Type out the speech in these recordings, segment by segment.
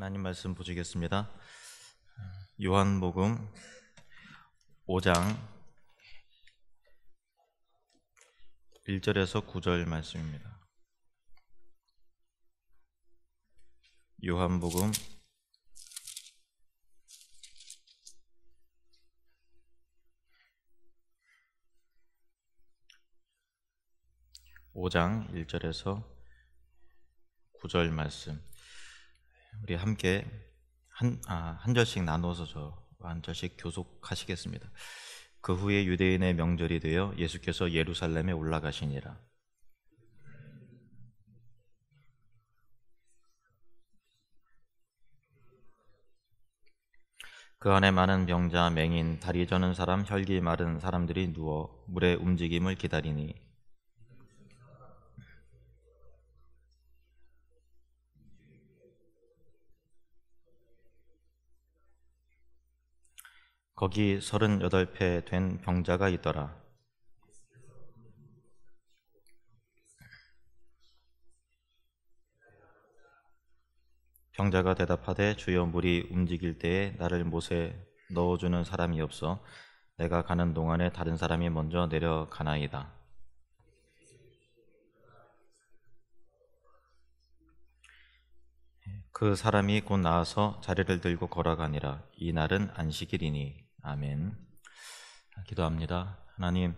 하나님 말씀 보시겠습니다. 요한복음 5장 1절에서 9절 말씀입니다. 요한복음 5장 1절에서 9절 말씀, 우리 함께 한 절씩 나눠서 한 절씩 교독하시겠습니다. 그 후에 유대인의 명절이 되어 예수께서 예루살렘에 올라가시니라. 그 안에 많은 병자, 맹인, 다리 저는 사람, 혈기 마른 사람들이 누워 물의 움직임을 기다리니 거기 38배 된 병자가 있더라. 병자가 대답하되 주여, 물이 움직일 때에 나를 못에 넣어주는 사람이 없어 내가 가는 동안에 다른 사람이 먼저 내려가나이다. 그 사람이 곧 나와서 자리를 들고 걸어가니라. 이 날은 안식일이니. 아멘. 기도합니다. 하나님,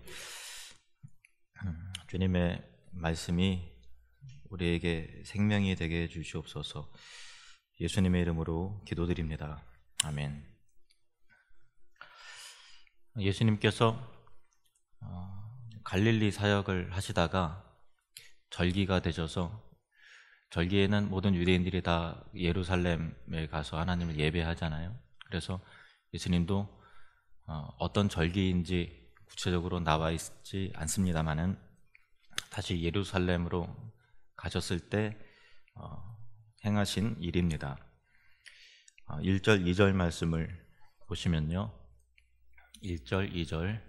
주님의 말씀이 우리에게 생명이 되게 해주시옵소서. 예수님의 이름으로 기도드립니다. 아멘. 예수님께서 갈릴리 사역을 하시다가 절기가 되셔서, 절기에는 모든 유대인들이 다 예루살렘에 가서 하나님을 예배하잖아요. 그래서 예수님도 어떤 절기인지 구체적으로 나와 있지 않습니다만은 다시 예루살렘으로 가셨을 때 행하신 일입니다. 1절, 2절 말씀을 보시면요, 1절, 2절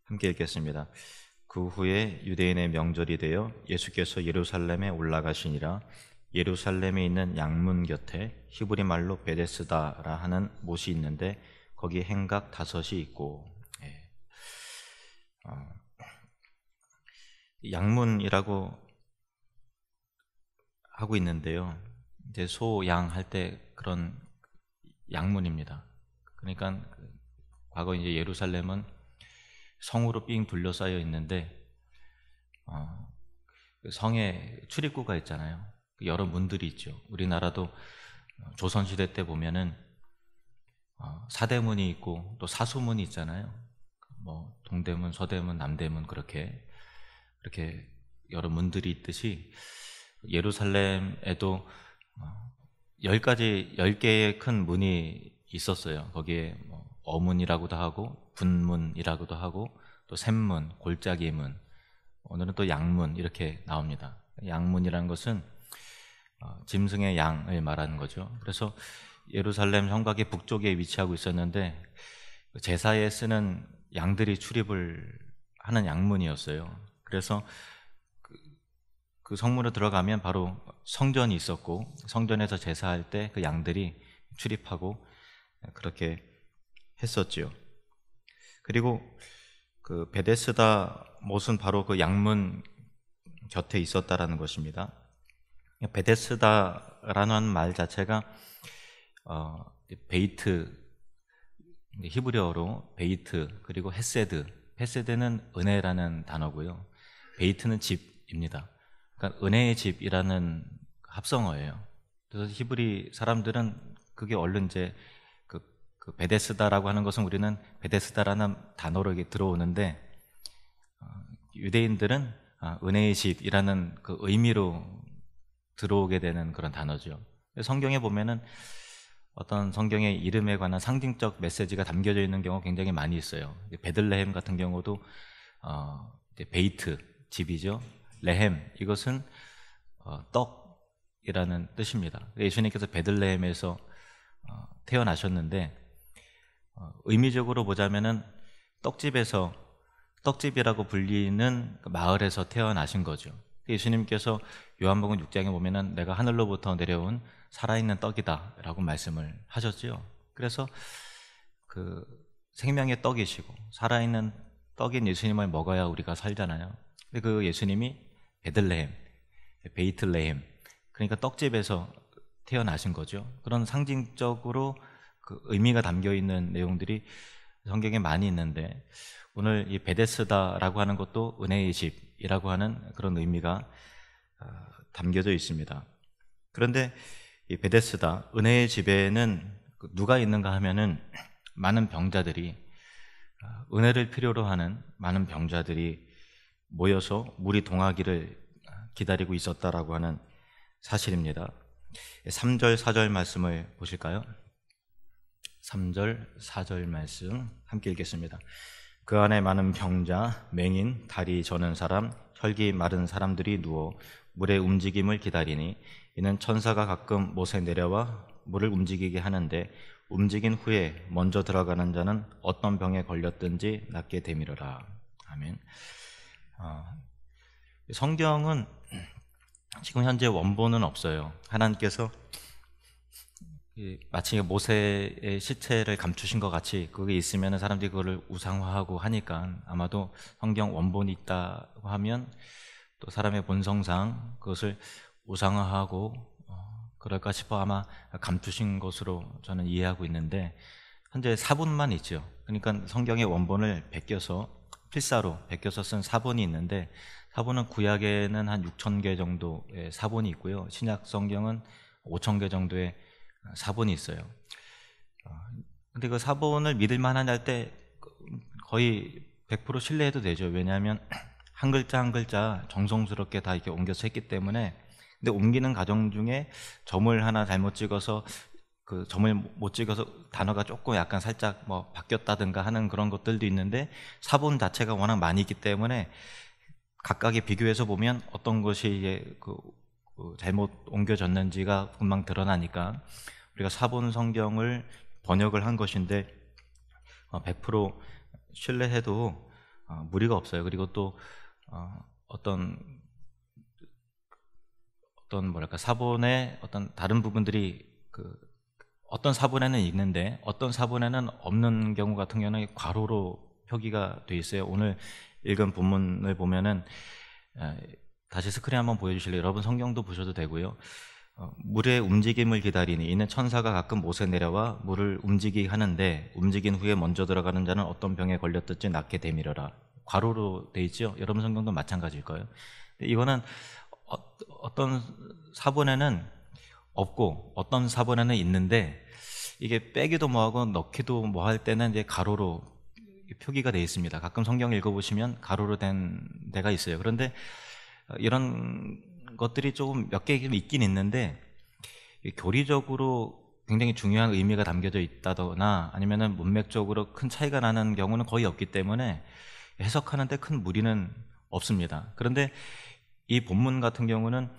함께 읽겠습니다. 그 후에 유대인의 명절이 되어 예수께서 예루살렘에 올라가시니라. 예루살렘에 있는 양문 곁에 히브리 말로 베데스다라 하는 못이 있는데 거기 행각 5이 있고, 양문이라고 하고 있는데요, 이제 소, 양 할 때 그런 양문입니다. 그러니까 과거 이제 예루살렘은 성으로 삥 둘러싸여 있는데 성에 출입구가 있잖아요. 여러 문들이 있죠. 우리나라도 조선시대 때 보면은 사대문이 있고 또 사수문이 있잖아요. 뭐 동대문, 서대문, 남대문 그렇게 여러 문들이 있듯이 예루살렘에도 10개의 큰 문이 있었어요. 거기에 뭐 어문이라고도 하고 분문이라고도 하고 또 샘문, 골짜기 문, 오늘은 또 양문 이렇게 나옵니다. 양문이라는 것은 짐승의 양을 말하는 거죠. 그래서 예루살렘 성곽의 북쪽에 위치하고 있었는데 제사에 쓰는 양들이 출입을 하는 양문이었어요. 그래서 그 성문으로 들어가면 바로 성전이 있었고, 성전에서 제사할 때 그 양들이 출입하고 그렇게 했었지요. 그리고 그 베데스다 못은 바로 그 양문 곁에 있었다라는 것입니다. 베데스다라는 말 자체가 베이트, 히브리어로 베이트, 그리고 헤세드는 은혜라는 단어고요. 베이트는 집입니다. 그러니까 은혜의 집이라는 합성어예요. 그래서 히브리 사람들은 그게 얼른 이제 그 베데스다라고 하는 것은 우리는 베데스다라는 단어로 들어오는데 유대인들은 은혜의 집이라는 그 의미로 들어오게 되는 그런 단어죠. 성경에 보면은 어떤 성경의 이름에 관한 상징적 메시지가 담겨져 있는 경우가 굉장히 많이 있어요. 베들레헴 같은 경우도 베이트, 집이죠. 레헴, 이것은 떡이라는 뜻입니다. 예수님께서 베들레헴에서 태어나셨는데 의미적으로 보자면은 떡집이라고 불리는 마을에서 태어나신 거죠. 예수님께서 요한복음 6장에 보면은 내가 하늘로부터 내려온 살아있는 떡이다 라고 말씀을 하셨죠. 그래서 그 생명의 떡이시고 살아있는 떡인 예수님을 먹어야 우리가 살잖아요. 근데 그 예수님이 베들레헴, 베이틀레헴, 그러니까 떡집에서 태어나신 거죠. 그런 상징적으로 그 의미가 담겨 있는 내용들이 성경에 많이 있는데, 오늘 이 베데스다라고 하는 것도 은혜의 집이라고 하는 그런 의미가 담겨져 있습니다. 그런데 이 베데스다, 은혜의 집에는 누가 있는가 하면은 많은 병자들이, 은혜를 필요로 하는 많은 병자들이 모여서 물이 동하기를 기다리고 있었다라고 하는 사실입니다. 3절 4절 말씀을 보실까요? 3절 4절 말씀 함께 읽겠습니다. 그 안에 많은 병자, 맹인, 다리 저는 사람, 혈기 마른 사람들이 누워 물의 움직임을 기다리니 이는 천사가 가끔 못에 내려와 물을 움직이게 하는데 움직인 후에 먼저 들어가는 자는 어떤 병에 걸렸든지 낫게 되미르라. 아멘. 성경은 지금 현재 원본은 없어요. 하나님께서 마치 모세의 시체를 감추신 것 같이 그게 있으면 사람들이 그거를 우상화하고 하니까, 아마도 성경 원본이 있다고 하면 또 사람의 본성상 그것을 우상화하고 그럴까 싶어 아마 감추신 것으로 저는 이해하고 있는데, 현재 사본만 있죠. 그러니까 성경의 원본을 베껴서 필사로 베껴서 쓴 사본이 있는데, 사본은 구약에는 한 6,000개 정도의 사본이 있고요, 신약 성경은 5,000개 정도의 사본이 있어요. 근데 그 사본을 믿을만 할 때 거의 100% 신뢰해도 되죠. 왜냐하면 한 글자 한 글자 정성스럽게 다 이렇게 옮겨서 했기 때문에. 근데 옮기는 과정 중에 점을 하나 잘못 찍어서, 그 점을 못 찍어서 단어가 조금 약간 살짝 뭐 바뀌었다든가 하는 그런 것들도 있는데, 사본 자체가 워낙 많이 있기 때문에 각각의 비교해서 보면 어떤 것이 그 잘못 옮겨졌는지가 금방 드러나니까 우리가 사본 성경을 번역을 한 것인데 100% 신뢰해도 무리가 없어요. 그리고 또 어떤 뭐랄까, 사본의 어떤 다른 부분들이 어떤 사본에는 있는데 어떤 사본에는 없는 경우 같은 경우는 괄호로 표기가 돼 있어요. 오늘 읽은 본문을 보면은, 다시 스크린 한번 보여주실래요? 여러분 성경도 보셔도 되고요. 물의 움직임을 기다리니 이는 천사가 가끔 못에 내려와 물을 움직이게 하는데 움직인 후에 먼저 들어가는 자는 어떤 병에 걸렸든지 낫게 되미르라. 괄호로 돼 있죠. 여러분 성경도 마찬가지일 거예요. 이거는 어떤 사본에는 없고 어떤 사본에는 있는데, 이게 빼기도 뭐하고 넣기도 뭐 할 때는 이제 가로로 표기가 되어 있습니다. 가끔 성경 읽어보시면 가로로 된 데가 있어요. 그런데 이런 것들이 조금 몇 개 있긴 있는데, 교리적으로 굉장히 중요한 의미가 담겨져 있다거나 아니면은 문맥적으로 큰 차이가 나는 경우는 거의 없기 때문에 해석하는데 큰 무리는 없습니다. 그런데 이 본문 같은 경우는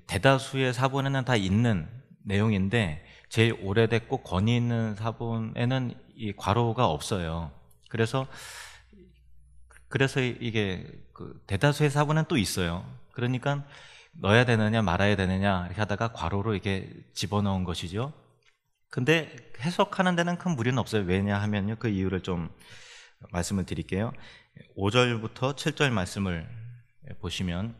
대다수의 사본에는 다 있는 내용인데, 제일 오래됐고 권위 있는 사본에는 이 괄호가 없어요. 그래서 이게 대다수의 사본은 또 있어요. 그러니까 넣어야 되느냐 말아야 되느냐 이렇게 하다가 괄호로 이렇게 집어넣은 것이죠. 근데 해석하는 데는 큰 무리는 없어요. 왜냐하면요, 그 이유를 좀 말씀을 드릴게요. 5절부터 7절 말씀을 보시면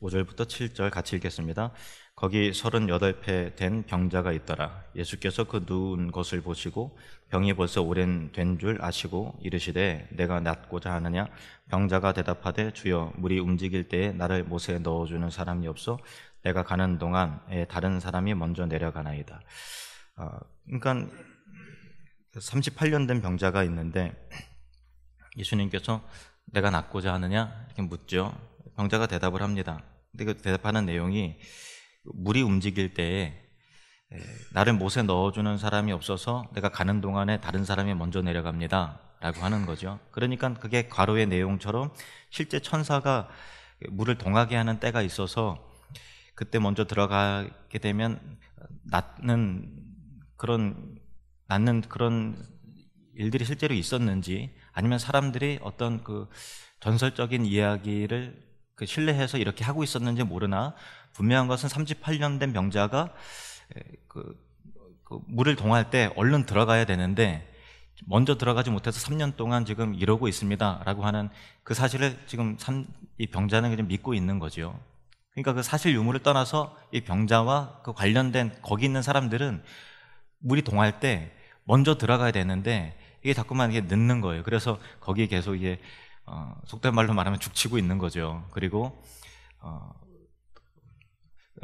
5절부터 7절 같이 읽겠습니다. 거기 38배 된 병자가 있더라. 예수께서 그 누운 것을 보시고 병이 벌써 오랜 된 줄 아시고 이르시되 내가 낫고자 하느냐? 병자가 대답하되 주여, 물이 움직일 때에 나를 못에 넣어주는 사람이 없어 내가 가는 동안에 다른 사람이 먼저 내려가나이다. 그러니까 38년 된 병자가 있는데 예수님께서 내가 낫고자 하느냐 이렇게 묻죠. 병자가 대답을 합니다. 근데 그 대답하는 내용이 물이 움직일 때에 나를 못에 넣어주는 사람이 없어서 내가 가는 동안에 다른 사람이 먼저 내려갑니다 라고 하는 거죠. 그러니까 그게 괄호의 내용처럼 실제 천사가 물을 동하게 하는 때가 있어서 그때 먼저 들어가게 되면 낫는 그런 일들이 실제로 있었는지, 아니면 사람들이 어떤 그 전설적인 이야기를 그 신뢰해서 이렇게 하고 있었는지 모르나 분명한 것은 38년 된 병자가 그 물을 동할 때 얼른 들어가야 되는데 먼저 들어가지 못해서 3년 동안 지금 이러고 있습니다 라고 하는 그 사실을 지금 이 병자는 그냥 믿고 있는 거죠. 그러니까 그 사실 유무를 떠나서 이 병자와 그 관련된 거기 있는 사람들은 물이 동할 때 먼저 들어가야 되는데 이게 자꾸만 이게 늦는 거예요. 그래서 거기에 계속 이게 속된 말로 말하면 죽치고 있는 거죠. 그리고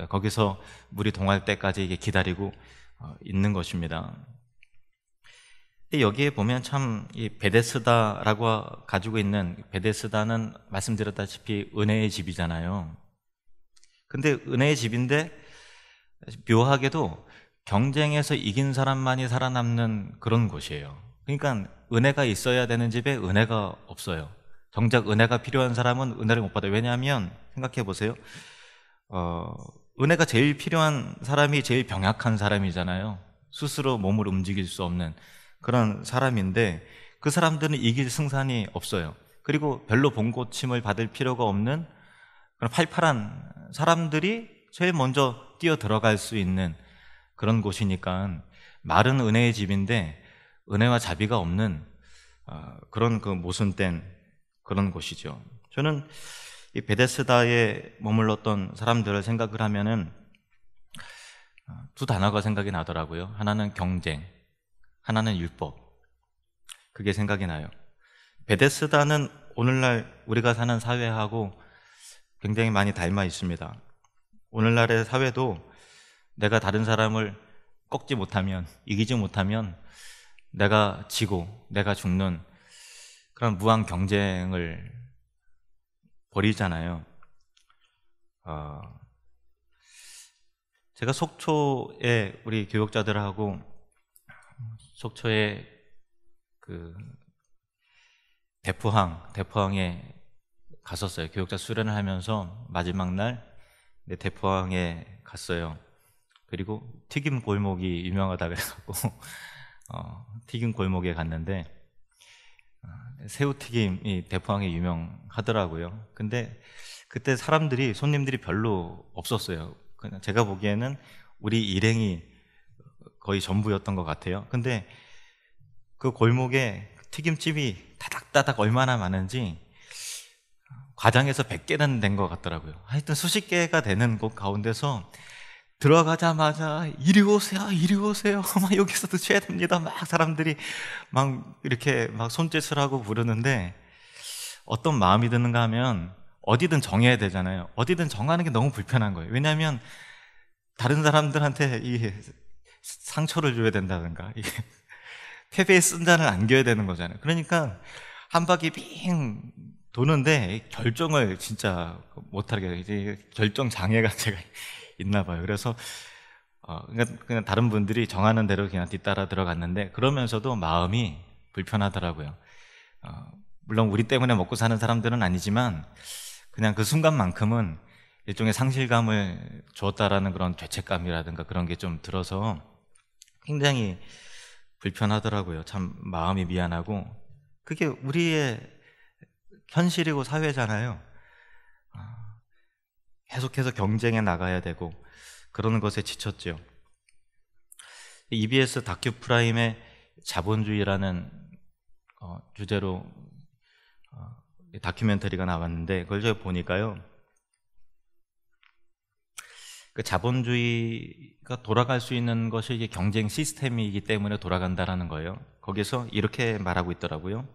거기서 물이 동할 때까지 이게 기다리고 있는 것입니다. 여기에 보면 참 이 베데스다라고 가지고 있는, 베데스다는 말씀드렸다시피 은혜의 집이잖아요. 근데 은혜의 집인데 묘하게도 경쟁에서 이긴 사람만이 살아남는 그런 곳이에요. 그러니까 은혜가 있어야 되는 집에 은혜가 없어요. 정작 은혜가 필요한 사람은 은혜를 못 받아요. 왜냐하면 생각해 보세요. 은혜가 제일 필요한 사람이 제일 병약한 사람이잖아요. 스스로 몸을 움직일 수 없는 그런 사람인데 그 사람들은 이길 승산이 없어요. 그리고 별로 본고침을 받을 필요가 없는 그런 팔팔한 사람들이 제일 먼저 뛰어 들어갈 수 있는 그런 곳이니까 말은 은혜의 집인데 은혜와 자비가 없는 그런 그 모순된 그런 곳이죠. 저는 이 베데스다에 머물렀던 사람들을 생각을 하면은 두 단어가 생각이 나더라고요. 하나는 경쟁, 하나는 율법. 그게 생각이 나요. 베데스다는 오늘날 우리가 사는 사회하고 굉장히 많이 닮아 있습니다. 오늘날의 사회도 내가 다른 사람을 꺾지 못하면, 이기지 못하면 내가 지고 내가 죽는 그런 무한 경쟁을 벌이잖아요. 제가 속초에 우리 교육자들하고 속초에 그 대포항에 갔었어요. 교육자 수련을 하면서 마지막 날 대포항에 갔어요. 그리고 튀김 골목이 유명하다 그래갖고 튀김 골목에 갔는데 새우튀김이 대포항에 유명하더라고요. 근데 그때 손님들이 별로 없었어요. 그냥 제가 보기에는 우리 일행이 거의 전부였던 것 같아요. 근데 그 골목에 튀김집이 다닥다닥 얼마나 많은지 과장해서 100개는 된 것 같더라고요. 하여튼 수십 개가 되는 곳 가운데서 들어가자마자 이리 오세요, 이리 오세요. 막 여기서 드셔야 됩니다. 막 사람들이 막 이렇게 막 손짓을 하고 부르는데 어떤 마음이 드는가 하면 어디든 정해야 되잖아요. 어디든 정하는 게 너무 불편한 거예요. 왜냐하면 다른 사람들한테 이 상처를 줘야 된다든가 패배의 쓴잔을 안겨야 되는 거잖아요. 그러니까 한 바퀴 빙 도는데 결정을 진짜 못하게 이제 결정 장애가 제가 있나 봐요. 그래서 그냥 다른 분들이 정하는 대로 그냥 뒤따라 들어갔는데 그러면서도 마음이 불편하더라고요. 물론 우리 때문에 먹고 사는 사람들은 아니지만 그냥 그 순간만큼은 일종의 상실감을 주었다라는 그런 죄책감이라든가 그런 게 좀 들어서 굉장히 불편하더라고요. 참 마음이 미안하고 그게 우리의 현실이고 사회잖아요. 계속해서 경쟁에 나가야 되고 그러는 것에 지쳤죠. EBS 다큐 프라임의 자본주의라는 주제로 다큐멘터리가 나왔는데 그걸 제가 보니까요, 그 자본주의가 돌아갈 수 있는 것이 이게 경쟁 시스템이기 때문에 돌아간다라는 거예요. 거기서 이렇게 말하고 있더라고요.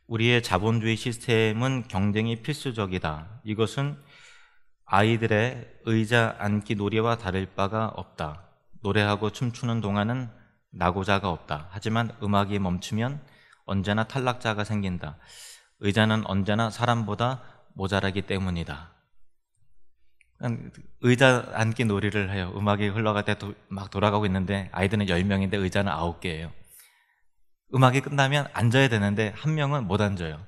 우리의 자본주의 시스템은 경쟁이 필수적이다. 이것은 아이들의 의자 앉기 놀이와 다를 바가 없다. 노래하고 춤추는 동안은 낙오자가 없다. 하지만 음악이 멈추면 언제나 탈락자가 생긴다. 의자는 언제나 사람보다 모자라기 때문이다. 의자 앉기 놀이를 해요. 음악이 흘러갈 때 막 돌아가고 있는데 아이들은 10명인데 의자는 9개예요. 음악이 끝나면 앉아야 되는데 한 명은 못 앉아요.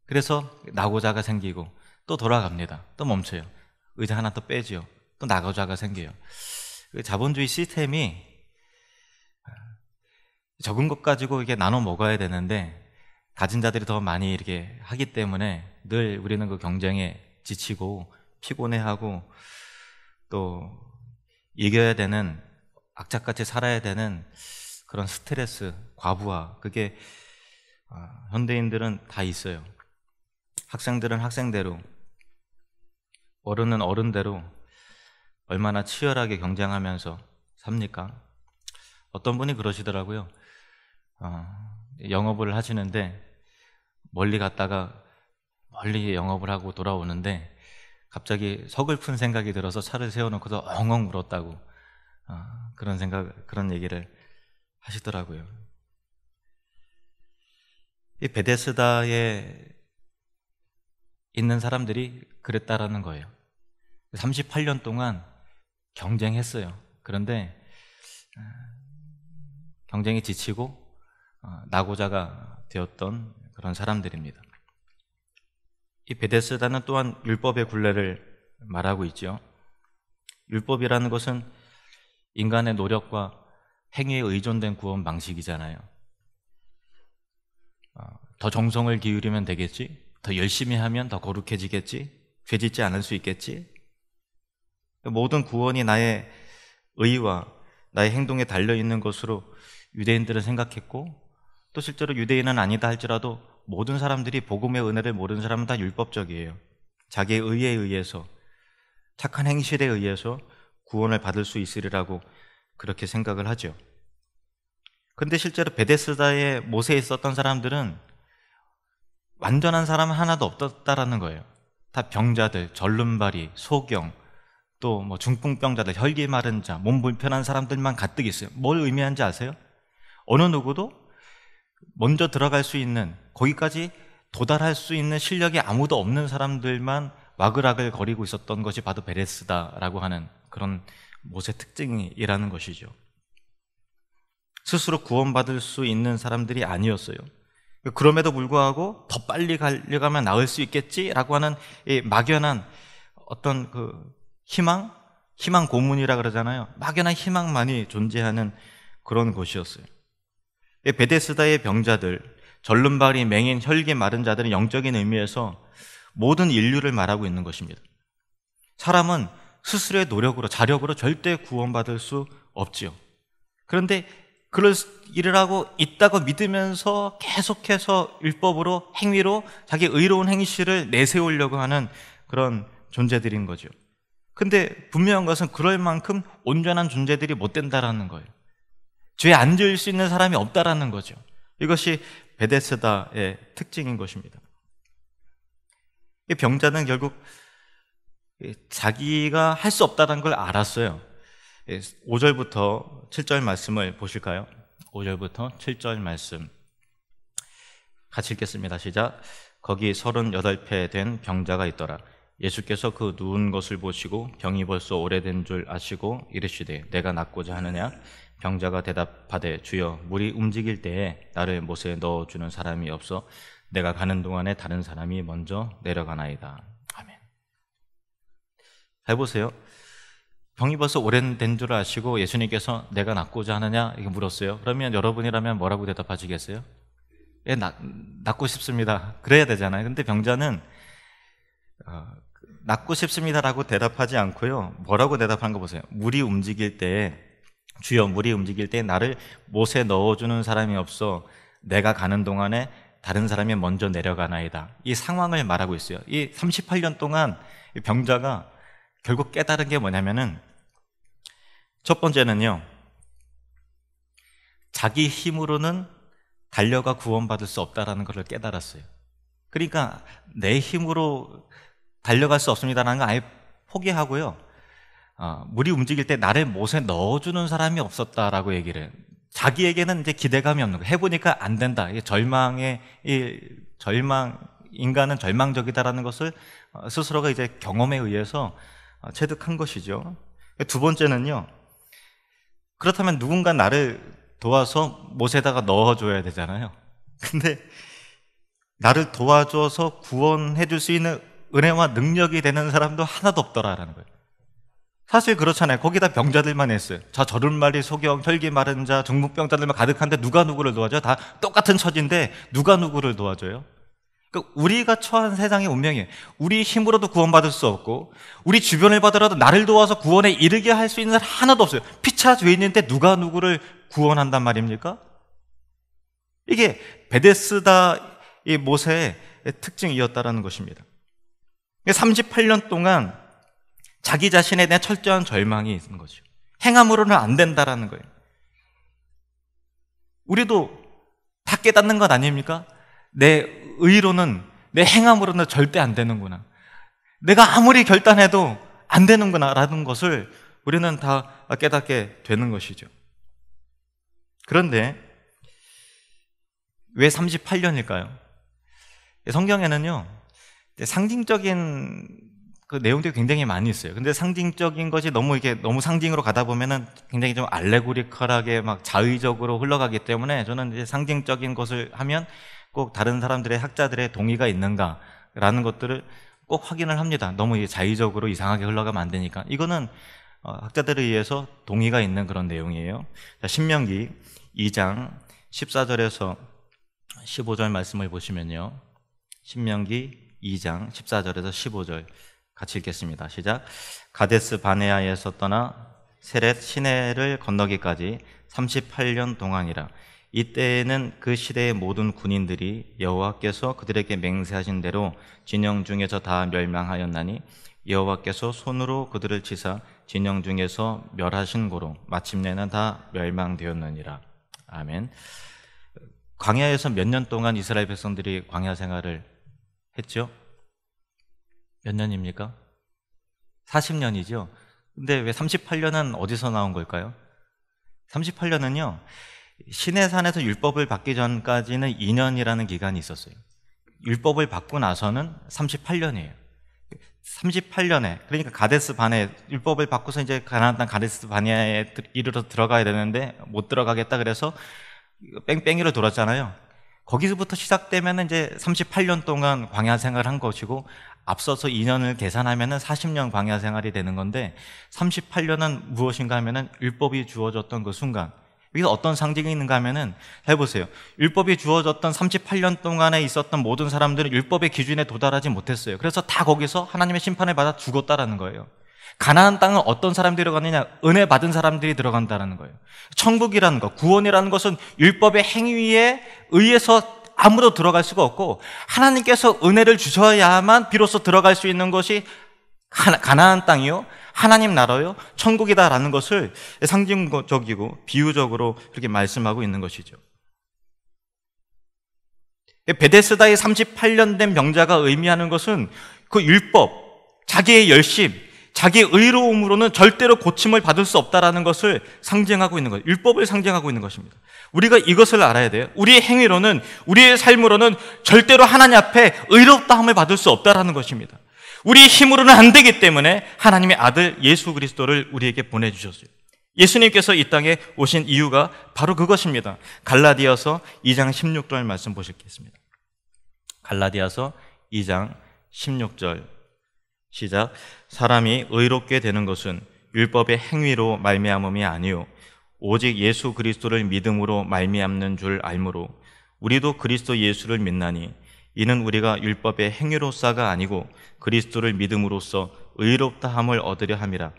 그래서 낙오자가 생기고 또 돌아갑니다. 또 멈춰요. 의자 하나 또 빼지요. 또 낙오자가 생겨요. 자본주의 시스템이 적은 것 가지고 이게 나눠 먹어야 되는데 가진 자들이 더 많이 이렇게 하기 때문에 늘 우리는 그 경쟁에 지치고 피곤해하고 또 이겨야 되는, 악착같이 살아야 되는 그런 스트레스, 과부하, 그게 현대인들은 다 있어요. 학생들은 학생대로, 어른은 어른대로 얼마나 치열하게 경쟁하면서 삽니까? 어떤 분이 그러시더라고요. 영업을 하시는데 멀리 갔다가 멀리 영업을 하고 돌아오는데 갑자기 서글픈 생각이 들어서 차를 세워놓고서 엉엉 울었다고, 그런 얘기를 하시더라고요. 이 베데스다에 있는 사람들이 그랬다라는 거예요. 38년 동안 경쟁했어요. 그런데 경쟁이 지치고 낙오자가 되었던 그런 사람들입니다. 이 베데스다는 또한 율법의 굴레를 말하고 있죠. 율법이라는 것은 인간의 노력과 행위에 의존된 구원 방식이잖아요. 더 정성을 기울이면 되겠지, 더 열심히 하면 더 거룩해지겠지, 죄짓지 않을 수 있겠지. 모든 구원이 나의 의와 나의 행동에 달려있는 것으로 유대인들은 생각했고, 또 실제로 유대인은 아니다 할지라도 모든 사람들이 복음의 은혜를 모르는 사람은 다 율법적이에요. 자기의 의에 의해서, 착한 행실에 의해서 구원을 받을 수 있으리라고 그렇게 생각을 하죠. 그런데 실제로 베데스다의 못에 있었던 사람들은 완전한 사람은 하나도 없었다라는 거예요. 다 병자들, 절름발이, 소경, 또 뭐 중풍병자들, 혈기 마른 자, 몸 불편한 사람들만 가득 있어요. 뭘 의미하는지 아세요? 어느 누구도 먼저 들어갈 수 있는, 거기까지 도달할 수 있는 실력이 아무도 없는 사람들만 와글와글 거리고 있었던 것이 바로 베데스다라고 하는 그런 못의 특징이라는 것이죠. 스스로 구원받을 수 있는 사람들이 아니었어요. 그럼에도 불구하고 더 빨리 가려가면 나을 수 있겠지라고 하는 이 막연한 어떤 그 희망 고문이라 그러잖아요. 막연한 희망만이 존재하는 그런 곳이었어요. 베데스다의 병자들, 절름발이, 맹인, 혈기 마른 자들은 영적인 의미에서 모든 인류를 말하고 있는 것입니다. 사람은 스스로의 노력으로, 자력으로 절대 구원받을 수 없지요. 그런데 그럴 일을 하고 있다고 믿으면서 계속해서 율법으로, 행위로 자기 의로운 행실을 내세우려고 하는 그런 존재들인 거죠. 근데 분명한 것은 그럴 만큼 온전한 존재들이 못 된다라는 거예요. 죄 안 지을 수 있는 사람이 없다라는 거죠. 이것이 베데스다의 특징인 것입니다. 이 병자는 결국 자기가 할 수 없다는 걸 알았어요. 5절부터 7절 말씀을 보실까요? 5절부터 7절 말씀 같이 읽겠습니다. 시작. 거기 38배 된 병자가 있더라. 예수께서 그 누운 것을 보시고 병이 벌써 오래된 줄 아시고 이르시되 내가 낫고자 하느냐? 병자가 대답하되 주여 물이 움직일 때에 나를 못에 넣어주는 사람이 없어 내가 가는 동안에 다른 사람이 먼저 내려가나이다. 아멘. 잘 보세요. 병이 벌써 오래된 줄 아시고 예수님께서 내가 낫고자 하느냐 이렇게 물었어요. 그러면 여러분이라면 뭐라고 대답하시겠어요? 예, 낫고 싶습니다. 그래야 되잖아요. 근데 병자는 낫고 싶습니다라고 대답하지 않고요. 뭐라고 대답한 거 보세요. 물이 움직일 때에 주여 물이 움직일 때 나를 못에 넣어주는 사람이 없어 내가 가는 동안에 다른 사람이 먼저 내려가나이다. 이 상황을 말하고 있어요. 이 38년 동안 이 병자가 결국 깨달은 게 뭐냐면은 첫 번째는요, 자기 힘으로는 달려가 구원받을 수 없다라는 것을 깨달았어요. 그러니까 내 힘으로 달려갈 수 없습니다라는 걸 아예 포기하고요, 물이 움직일 때 나를 못에 넣어주는 사람이 없었다라고 얘기를 해요. 자기에게는 이제 기대감이 없는 거예요. 해보니까 안 된다. 이 인간은 절망적이다라는 것을 스스로가 이제 경험에 의해서 체득한 것이죠. 두 번째는요, 그렇다면 누군가 나를 도와서 못에다가 넣어줘야 되잖아요. 근데 나를 도와줘서 구원해 줄 수 있는 은혜와 능력이 되는 사람도 하나도 없더라라는 거예요. 사실 그렇잖아요. 거기다 병자들만 했어요. 절름발이, 소경, 혈기 마른 자, 중풍병자들만 가득한데 누가 누구를 도와줘요? 다 똑같은 처지인데 누가 누구를 도와줘요? 그러니까 우리가 처한 세상의 운명이에요. 우리 힘으로도 구원받을 수 없고 우리 주변을 봐더라도 나를 도와서 구원에 이르게 할 수 있는 사람 하나도 없어요. 피차 죄인인데 누가 누구를 구원한단 말입니까? 이게 베데스다 이 모세의 특징이었다라는 것입니다. 38년 동안 자기 자신에 대한 철저한 절망이 있는 거죠. 행함으로는 안 된다라는 거예요. 우리도 다 깨닫는 것 아닙니까? 내 의로는, 내 행함으로는 절대 안 되는구나. 내가 아무리 결단해도 안 되는구나 라는 것을 우리는 다 깨닫게 되는 것이죠. 그런데 왜 38년일까요? 성경에는요, 상징적인 그 내용들이 굉장히 많이 있어요. 근데 상징적인 것이 너무 상징으로 가다 보면은 굉장히 좀 알레고리컬하게 막 자의적으로 흘러가기 때문에 저는 이제 상징적인 것을 하면 꼭 다른 사람들의 학자들의 동의가 있는가라는 것들을 꼭 확인을 합니다. 너무 자의적으로 이상하게 흘러가면 안 되니까. 이거는 학자들에 의해서 동의가 있는 그런 내용이에요. 자, 신명기 2장 14절에서 15절 말씀을 보시면요. 신명기 2장 14절에서 15절 같이 읽겠습니다. 시작. 가데스 바네아에서 떠나 세렛 시내를 건너기까지 38년 동안이라. 이때에는 그 시대의 모든 군인들이 여호와께서 그들에게 맹세하신 대로 진영 중에서 다 멸망하였나니 여호와께서 손으로 그들을 치사 진영 중에서 멸하신 고로 마침내는 다 멸망되었느니라. 아멘. 광야에서 몇 년 동안 이스라엘 백성들이 광야 생활을 했죠? 몇 년입니까? 40년이죠. 근데 왜 38년은 어디서 나온 걸까요? 38년은요, 시내산에서 율법을 받기 전까지는 2년이라는 기간이 있었어요. 율법을 받고 나서는 38년이에요. 38년에, 그러니까 가데스 바네, 율법을 받고서 이제 가나안 땅 가데스 바네아에 이르러 들어가야 되는데 못 들어가겠다 그래서 뺑뺑이로 돌았잖아요. 거기서부터 시작되면 이제 38년 동안 광야 생활을 한 것이고, 앞서서 2년을 계산하면 40년 광야 생활이 되는 건데, 38년은 무엇인가 하면은 율법이 주어졌던 그 순간, 여기서 어떤 상징이 있는가 하면은, 잘 보세요. 율법이 주어졌던 38년 동안에 있었던 모든 사람들은 율법의 기준에 도달하지 못했어요. 그래서 다 거기서 하나님의 심판을 받아 죽었다라는 거예요. 가나안 땅은 어떤 사람들이 들어가느냐? 은혜 받은 사람들이 들어간다는 거예요. 천국이라는 것, 구원이라는 것은 율법의 행위에 의해서 아무도 들어갈 수가 없고, 하나님께서 은혜를 주셔야만 비로소 들어갈 수 있는 것이 가나안 땅이요, 하나님 나라요, 천국이다라는 것을 상징적이고 비유적으로 그렇게 말씀하고 있는 것이죠. 베데스다의 38년 된 병자가 의미하는 것은 그 율법, 자기의 열심, 자기의 의로움으로는 절대로 고침을 받을 수 없다라는 것을 상징하고 있는 거예요. 율법을 상징하고 있는 것입니다. 우리가 이것을 알아야 돼요. 우리의 행위로는, 우리의 삶으로는 절대로 하나님 앞에 의롭다함을 받을 수 없다라는 것입니다. 우리의 힘으로는 안 되기 때문에 하나님의 아들 예수 그리스도를 우리에게 보내주셨어요. 예수님께서 이 땅에 오신 이유가 바로 그것입니다. 갈라디아서 2장 16절 말씀 보시겠습니다. 갈라디아서 2장 16절 시작. 사람이 의롭게 되는 것은 율법의 행위로 말미암음이 아니요 오직 예수 그리스도를 믿음으로 말미암는 줄 알므로 우리도 그리스도 예수를 믿나니 이는 우리가 율법의 행위로서가 아니고 그리스도를 믿음으로써 의롭다함을 얻으려 함이라.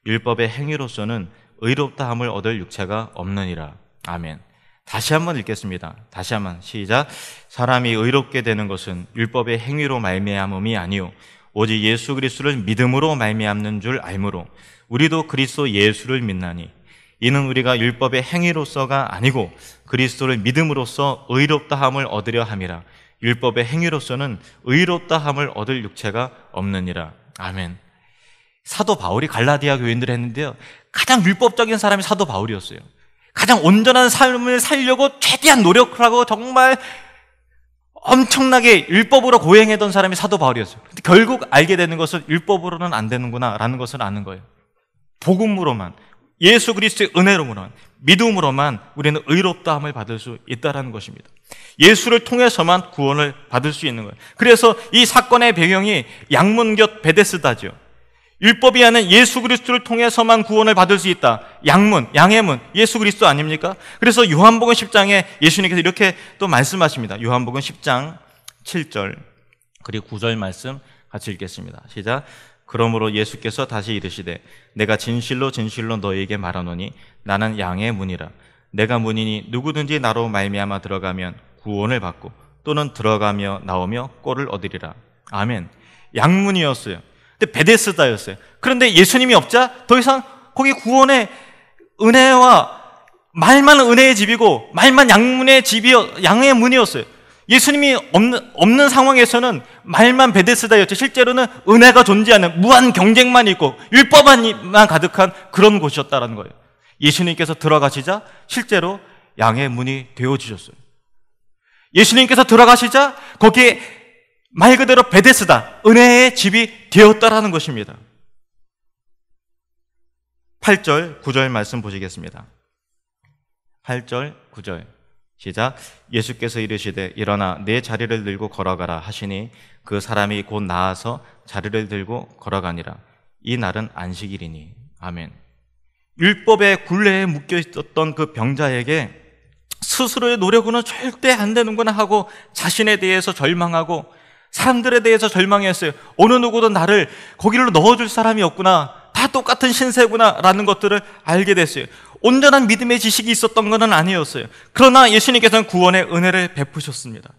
율법의 행위로서는 의롭다함을 얻을 육체가 없느니라. 아멘. 다시 한번 읽겠습니다. 다시 한번 시작. 사람이 의롭게 되는 것은 율법의 행위로 말미암음이 아니요 오직 예수 그리스도를 믿음으로 말미암는 줄 알므로 우리도 그리스도 예수를 믿나니 이는 우리가 율법의 행위로서가 아니고 그리스도를 믿음으로써 의롭다함을 얻으려 함이라. 율법의 행위로서는 의롭다함을 얻을 육체가 없느니라. 아멘. 사도 바울이 갈라디아 교인들을 했는데요, 가장 율법적인 사람이 사도 바울이었어요. 가장 온전한 삶을 살려고 최대한 노력을 하고 정말 엄청나게 율법으로 고행했던 사람이 사도 바울이었어요. 근데 결국 알게 되는 것은 율법으로는 안 되는구나 라는 것을 아는 거예요. 복음으로만, 예수 그리스도의 은혜로만, 믿음으로만 우리는 의롭다함을 받을 수 있다는 것입니다. 예수를 통해서만 구원을 받을 수 있는 거예요. 그래서 이 사건의 배경이 양문곁 베데스다죠. 율법이 하는 예수 그리스도를 통해서만 구원을 받을 수 있다. 양문, 양의 문, 예수 그리스도 아닙니까? 그래서 요한복음 10장에 예수님께서 이렇게 또 말씀하십니다. 요한복음 10장 7절 그리고 9절 말씀 같이 읽겠습니다. 시작. 그러므로 예수께서 다시 이르시되 내가 진실로 진실로 너희에게 말하노니 나는 양의 문이라. 내가 문이니 누구든지 나로 말미암아 들어가면 구원을 받고 또는 들어가며 나오며 꼴을 얻으리라. 아멘. 양문이었어요. 근데 베데스다였어요. 그런데 예수님이 없자 더 이상 거기 구원의 은혜와 말만 은혜의 집이고 말만 양문의 집이요, 양의 문이었어요. 예수님이 없는 상황에서는 말만 베데스다였죠. 실제로는 은혜가 존재하는 무한 경쟁만 있고 율법만 가득한 그런 곳이었다는 거예요. 예수님께서 들어가시자 실제로 양의 문이 되어주셨어요. 예수님께서 들어가시자 거기에 말 그대로 베데스다, 은혜의 집이 되었다라는 것입니다. 8절, 9절 말씀 보시겠습니다. 8절, 9절 시작. 예수께서 이르시되 일어나 내 자리를 들고 걸어가라 하시니 그 사람이 곧 나아서 자리를 들고 걸어가니라. 이 날은 안식일이니. 아멘. 율법의 굴레에 묶여 있었던 그 병자에게 스스로의 노력으로는 절대 안 되는구나 하고 자신에 대해서 절망하고 사람들에 대해서 절망했어요. 어느 누구도 나를 거기로 넣어줄 사람이 없구나, 다 똑같은 신세구나 라는 것들을 알게 됐어요. 온전한 믿음의 지식이 있었던 것은 아니었어요. 그러나 예수님께서는 구원의 은혜를 베푸셨습니다.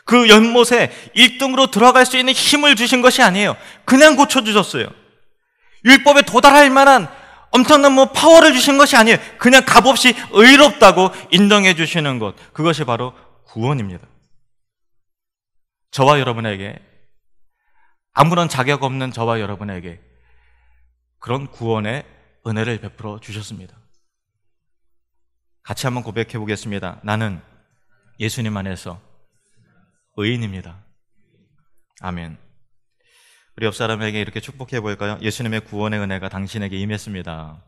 그 연못에 1등으로 들어갈 수 있는 힘을 주신 것이 아니에요. 그냥 고쳐주셨어요. 율법에 도달할 만한 엄청난 파워를 주신 것이 아니에요. 그냥 값없이 의롭다고 인정해 주시는 것, 그것이 바로 구원입니다. 저와 여러분에게, 아무런 자격 없는 저와 여러분에게 그런 구원의 은혜를 베풀어 주셨습니다. 같이 한번 고백해 보겠습니다. 나는 예수님 안에서 의인입니다. 아멘. 우리 옆 사람에게 이렇게 축복해 볼까요? 예수님의 구원의 은혜가 당신에게 임했습니다.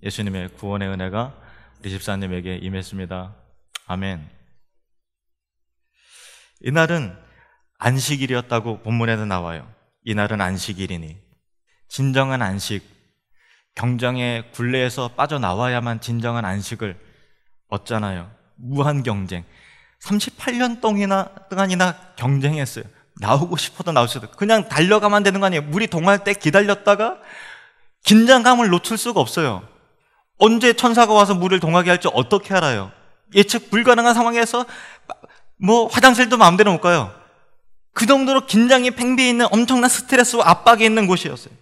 예수님의 구원의 은혜가 우리 집사님에게 임했습니다. 아멘. 이날은 안식일이었다고 본문에도 나와요. 이날은 안식일이니. 진정한 안식, 경쟁의 굴레에서 빠져나와야만 진정한 안식을 얻잖아요. 무한 경쟁. 38년 동안이나 경쟁했어요. 나오고 싶어도 나올 수도, 그냥 달려가면 되는 거 아니에요. 물이 동할 때 기다렸다가 긴장감을 놓칠 수가 없어요. 언제 천사가 와서 물을 동하게 할지 어떻게 알아요? 예측 불가능한 상황에서 화장실도 마음대로 못 가요. 그 정도로 긴장이 팽배해 있는 엄청난 스트레스와 압박이 있는 곳이었어요.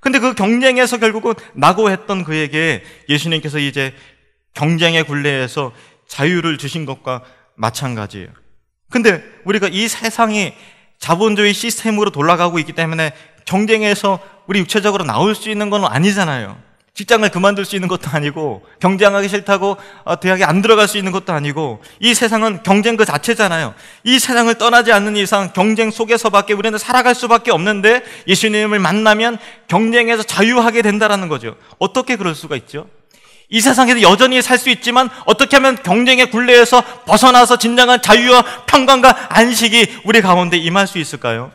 근데 그 경쟁에서 결국은 낙오했던 그에게 예수님께서 이제 경쟁의 굴레에서 자유를 주신 것과 마찬가지예요. 근데 우리가 이 세상이 자본주의 시스템으로 돌아가고 있기 때문에 경쟁에서 우리 육체적으로 나올 수 있는 건 아니잖아요. 직장을 그만둘 수 있는 것도 아니고, 경쟁하기 싫다고 대학에 안 들어갈 수 있는 것도 아니고, 이 세상은 경쟁 그 자체잖아요. 이 세상을 떠나지 않는 이상 경쟁 속에서밖에 우리는 살아갈 수밖에 없는데, 예수님을 만나면 경쟁에서 자유하게 된다는 거죠. 어떻게 그럴 수가 있죠? 이 세상에서 여전히 살 수 있지만 어떻게 하면 경쟁의 굴레에서 벗어나서 진정한 자유와 평강과 안식이 우리 가운데 임할 수 있을까요?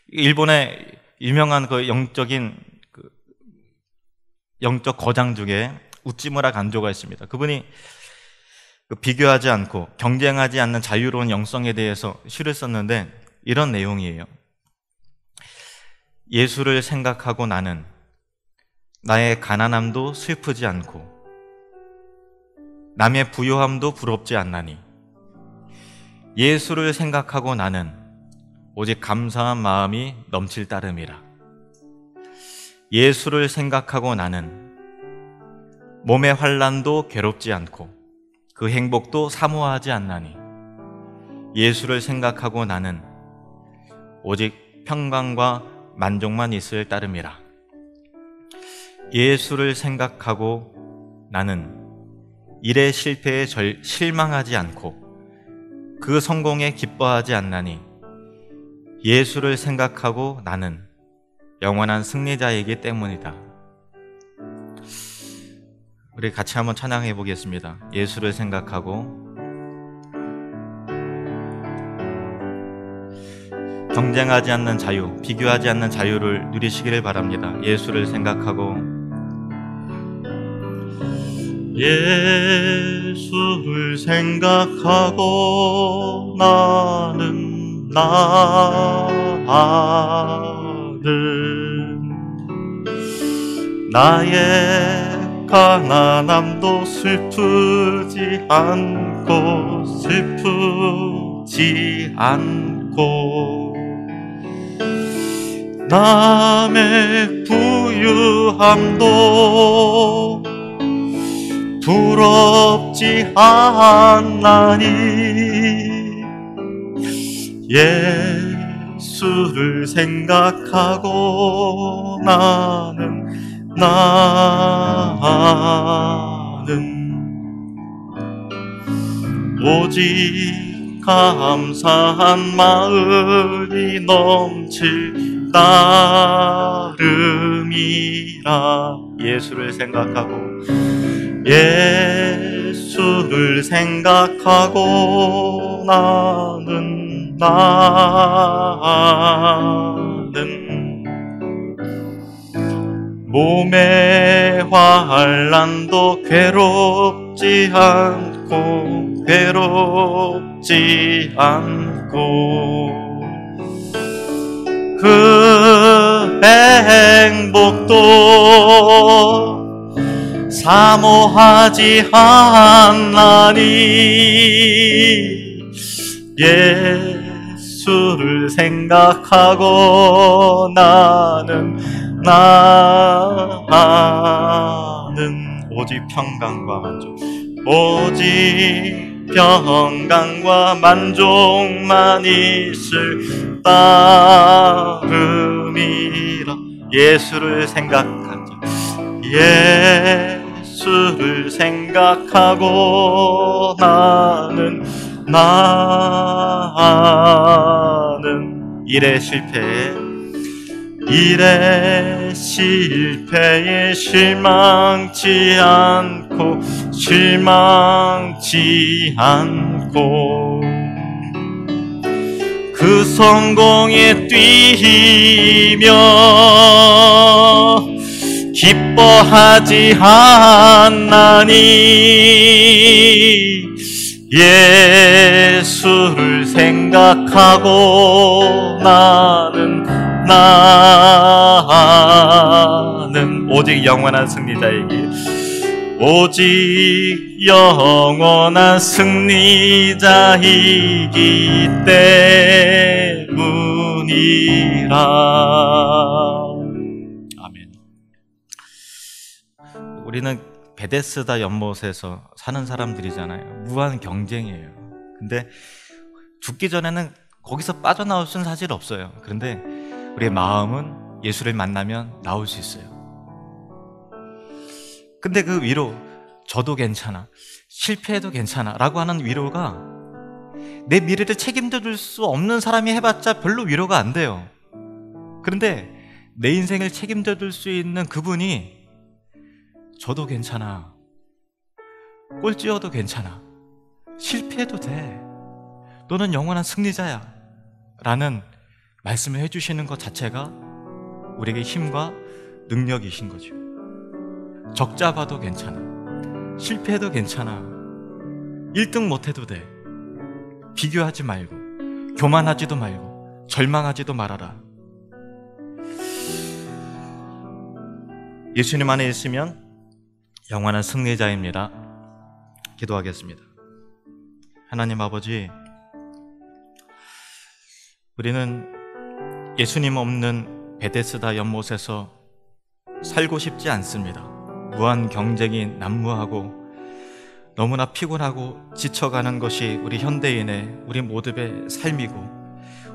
일본의 유명한 그 영적 거장 중에 우찌무라 간조가 있습니다. 그분이 비교하지 않고 경쟁하지 않는 자유로운 영성에 대해서 시를 썼는데 이런 내용이에요. 예수를 생각하고 나는 나의 가난함도 슬프지 않고 남의 부요함도 부럽지 않나니, 예수를 생각하고 나는 오직 감사한 마음이 넘칠 따름이라. 예수를 생각하고 나는 몸의 환난도 괴롭지 않고 그 행복도 사모하지 않나니, 예수를 생각하고 나는 오직 평강과 만족만 있을 따름이라. 예수를 생각하고 나는 일의 실패에 실망하지 않고 그 성공에 기뻐하지 않나니, 예수를 생각하고 나는 영원한 승리자이기 때문이다. 우리 같이 한번 찬양해 보겠습니다. 예수를 생각하고. 경쟁하지 않는 자유, 비교하지 않는 자유를 누리시기를 바랍니다. 예수를 생각하고. 예수를 생각하고 나는 나의 가난함도 슬프지 않고 남의 부유함도 부럽지 않나니 예수를 생각하고 나는 오직 감사한 마음이 넘칠 따름이라. 예수를 생각하고 나는 몸의 환난도 괴롭지 않고 그 행복도 사모하지 않나니 예수를 생각하고 나는 오직 평강과 만족만 있을 따름이라. 예수를 생각하고 나는 일의 실패에 실망치 않고 그 성공에 뛰며 기뻐하지 않나니 예수를 생각하고 나는 오직 영원한 승리자이기 때문이라. 아멘. 우리는 베데스다 연못에서 사는 사람들이잖아요. 무한 경쟁이에요. 근데 죽기 전에는 거기서 빠져나올 수는 사실 없어요. 그런데 우리의 마음은 예수를 만나면 나올 수 있어요. 근데 그 위로, 저도 괜찮아, 실패해도 괜찮아 라고 하는 위로가 내 미래를 책임져 줄 수 없는 사람이 해봤자 별로 위로가 안 돼요. 그런데 내 인생을 책임져 줄 수 있는 그분이 저도 괜찮아, 꼴찌여도 괜찮아, 실패해도 돼, 너는 영원한 승리자야 라는 말씀을 해주시는 것 자체가 우리에게 힘과 능력이신 거죠. 적잡아도 괜찮아, 실패해도 괜찮아, 1등 못해도 돼, 비교하지 말고, 교만하지도 말고, 절망하지도 말아라. 예수님 안에 있으면 영원한 승리자입니다. 기도하겠습니다. 하나님 아버지, 우리는 예수님 없는 베데스다 연못에서 살고 싶지 않습니다. 무한 경쟁이 난무하고 너무나 피곤하고 지쳐가는 것이 우리 현대인의, 우리 모두의 삶이고,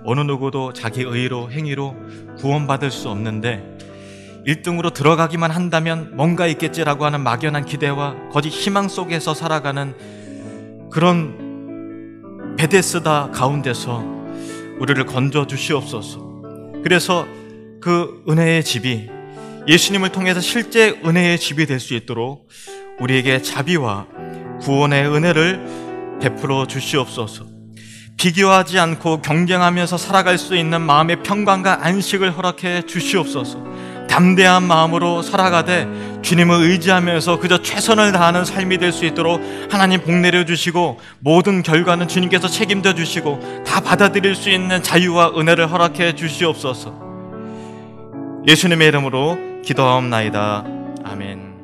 어느 누구도 자기 의로, 행위로 구원받을 수 없는데 1등으로 들어가기만 한다면 뭔가 있겠지라고 하는 막연한 기대와 거짓 희망 속에서 살아가는 그런 베데스다 가운데서 우리를 건져 주시옵소서. 그래서 그 은혜의 집이 예수님을 통해서 실제 은혜의 집이 될 수 있도록 우리에게 자비와 구원의 은혜를 베풀어 주시옵소서. 비교하지 않고 경쟁하면서 살아갈 수 있는 마음의 평강과 안식을 허락해 주시옵소서. 담대한 마음으로 살아가되 주님을 의지하면서 그저 최선을 다하는 삶이 될 수 있도록 하나님 복 내려주시고 모든 결과는 주님께서 책임져 주시고 다 받아들일 수 있는 자유와 은혜를 허락해 주시옵소서. 예수님의 이름으로 기도하옵나이다. 아멘.